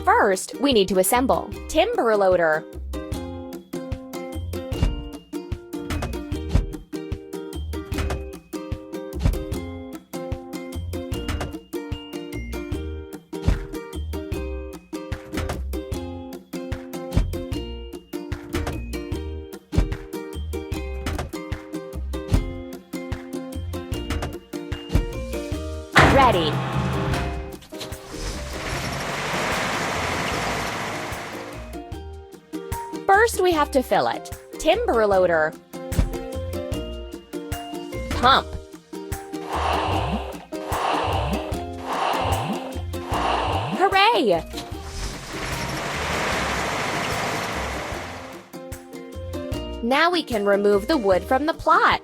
First, we need to assemble. Timber loader. Ready. First, we have to fill it. Timber loader. Pump. Hooray! Now we can remove the wood from the plot.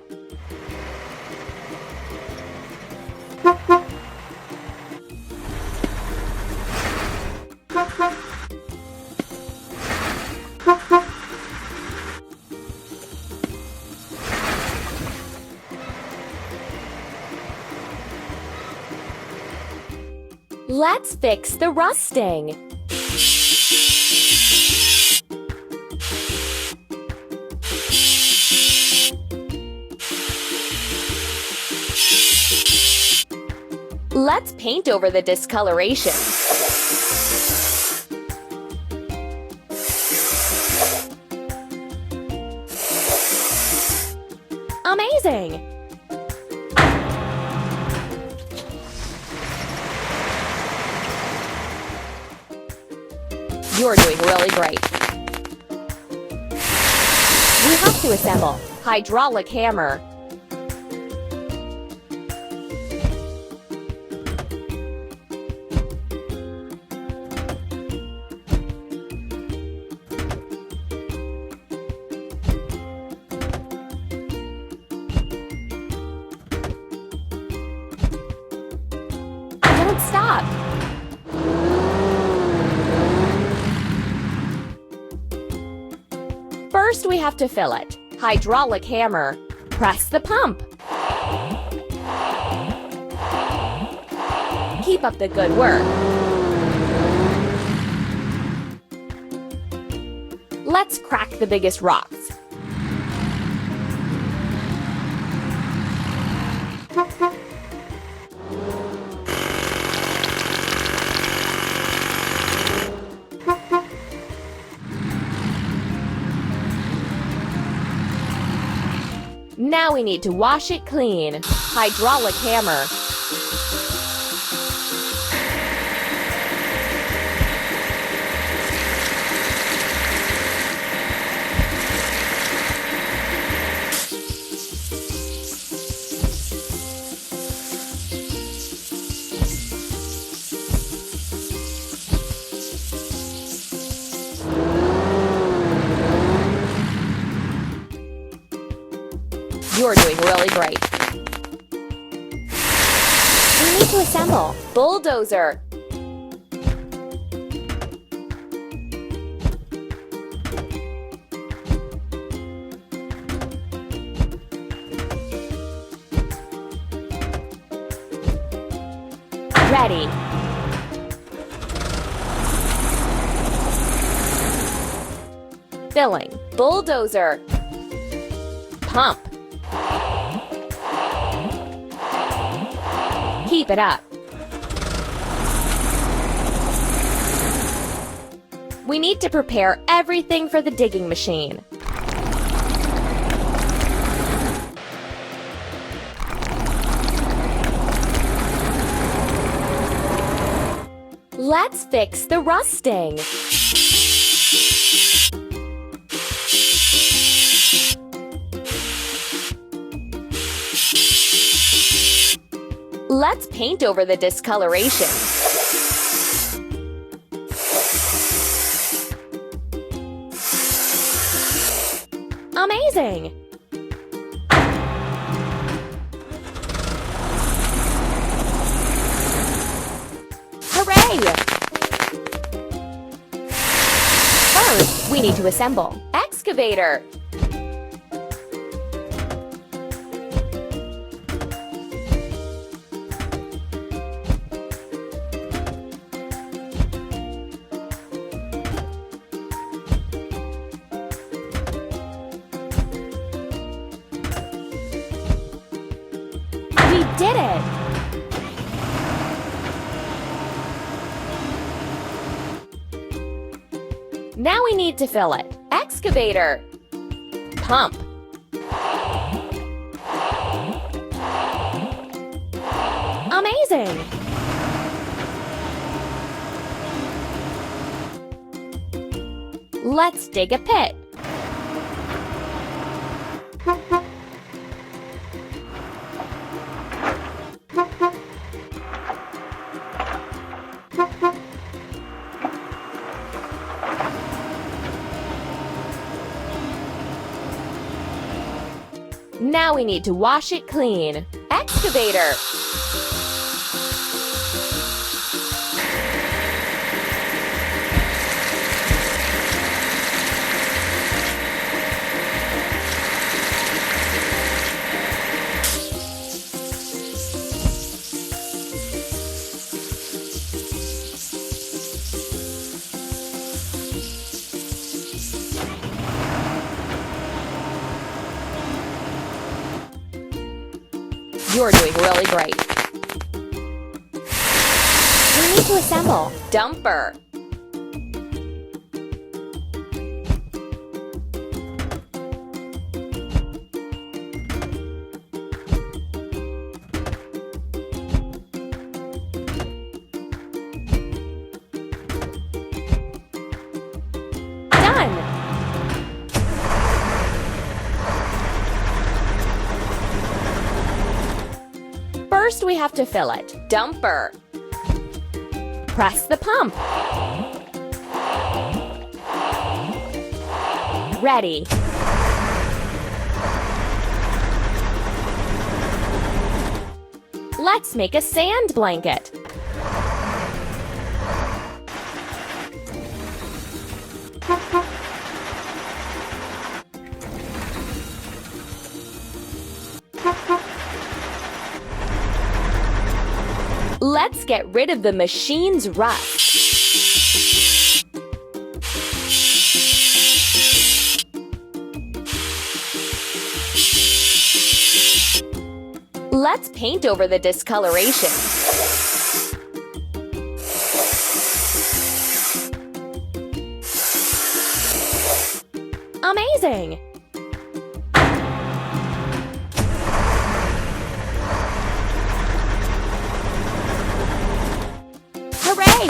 Let's fix the rusting. Let's paint over the discoloration. Amazing! You're doing really great. We have to assemble. Hydraulic hammer. Don't stop. First, we have to fill it. Hydraulic hammer. Press the pump. Keep up the good work. Let's crack the biggest rocks. Now we need to wash it clean. Hydraulic hammer. You're doing really great. We need to assemble. Bulldozer. Ready. Filling. Bulldozer. Pump. Keep it up. We need to prepare everything for the digging machine. Let's fix the rusting. Let's paint over the discoloration. Amazing! Hooray! First, we need to assemble. Excavator. did it! Now we need to fill it. Excavator. Pump. Amazing! Let's dig a pit. Now we need to wash it clean. Excavator. You're doing really great. We need to assemble. Dumper. Done. First, we have to fill it. Dumper. Press the pump. Ready. Let's make a sand blanket. Let's get rid of the machine's rust. Let's paint over the discoloration. Amazing! Hooray!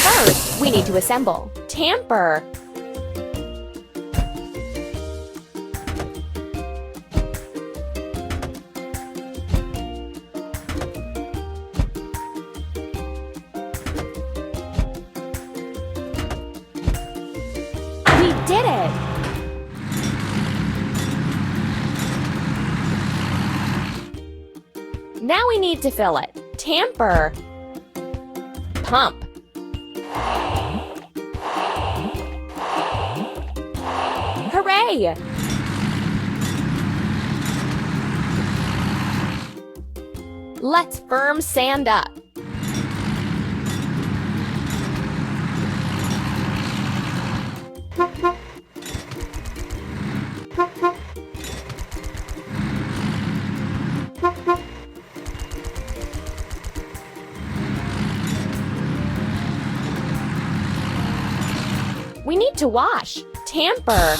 First, we need to assemble. Tamper. We did it! Now we need to fill it. Tamper. Pump. Hooray! Let's firm sand up. We need to wash. Tamper.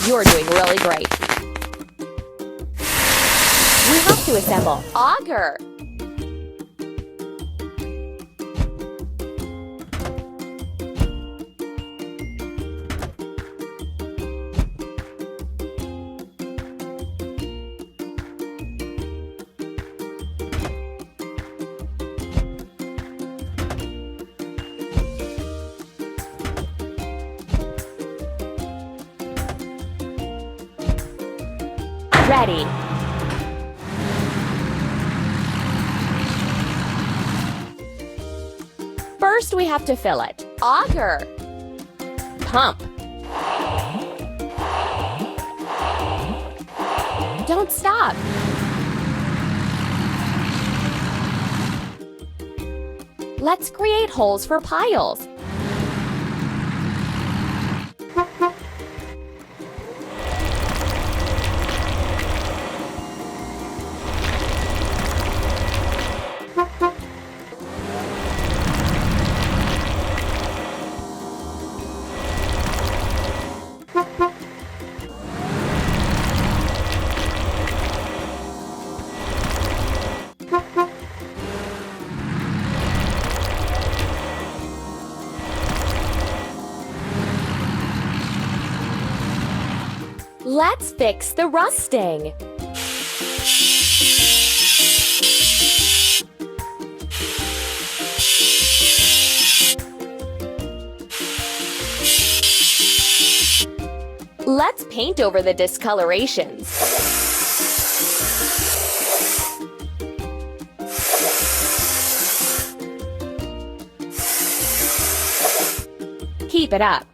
You're doing really great. We have to assemble. Auger. Ready. First, we have to fill it. Auger. Pump. Don't stop. Let's create holes for piles. Let's fix the rusting. Let's paint over the discolorations. Keep it up.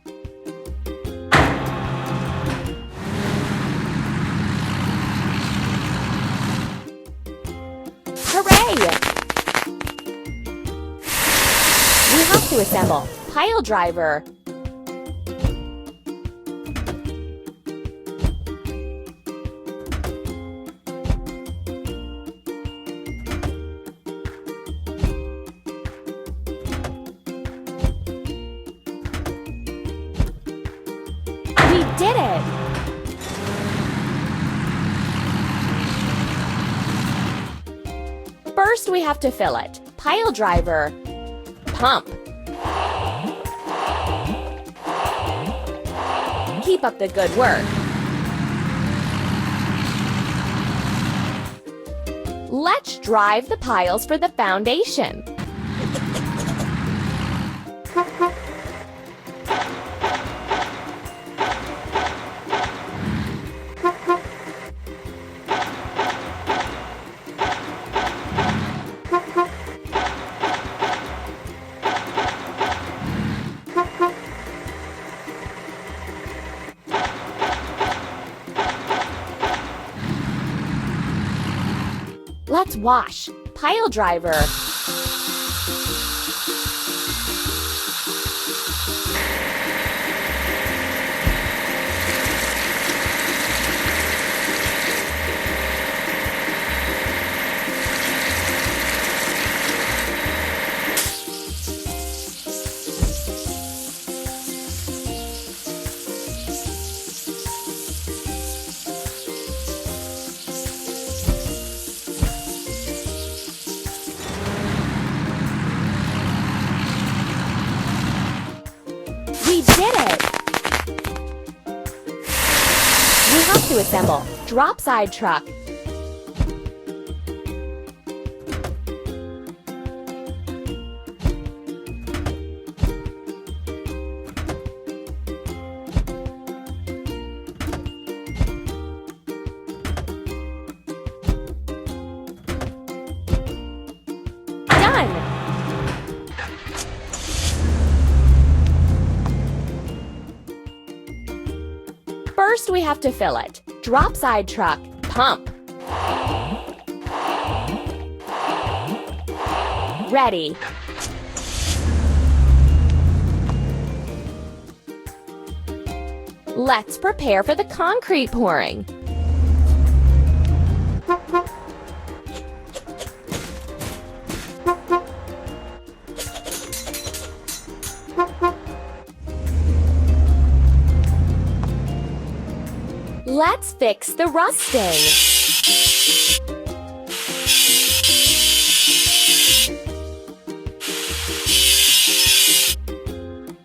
Hooray! We have to assemble pile driver. We did it! First, we have to fill it. Pile driver. Pump. Keep up the good work. Let's drive the piles for the foundation. Let's wash. Pile driver. We did it! We have to assemble drop side truck. Done! First, we have to fill it. Drop side truck. Pump. Ready. Let's prepare for the concrete pouring. Let's fix the rusting.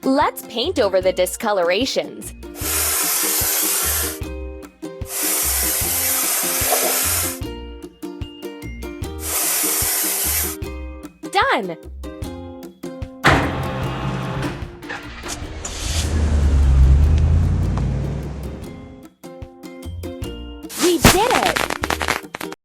Let's paint over the discolorations. Done! We did it!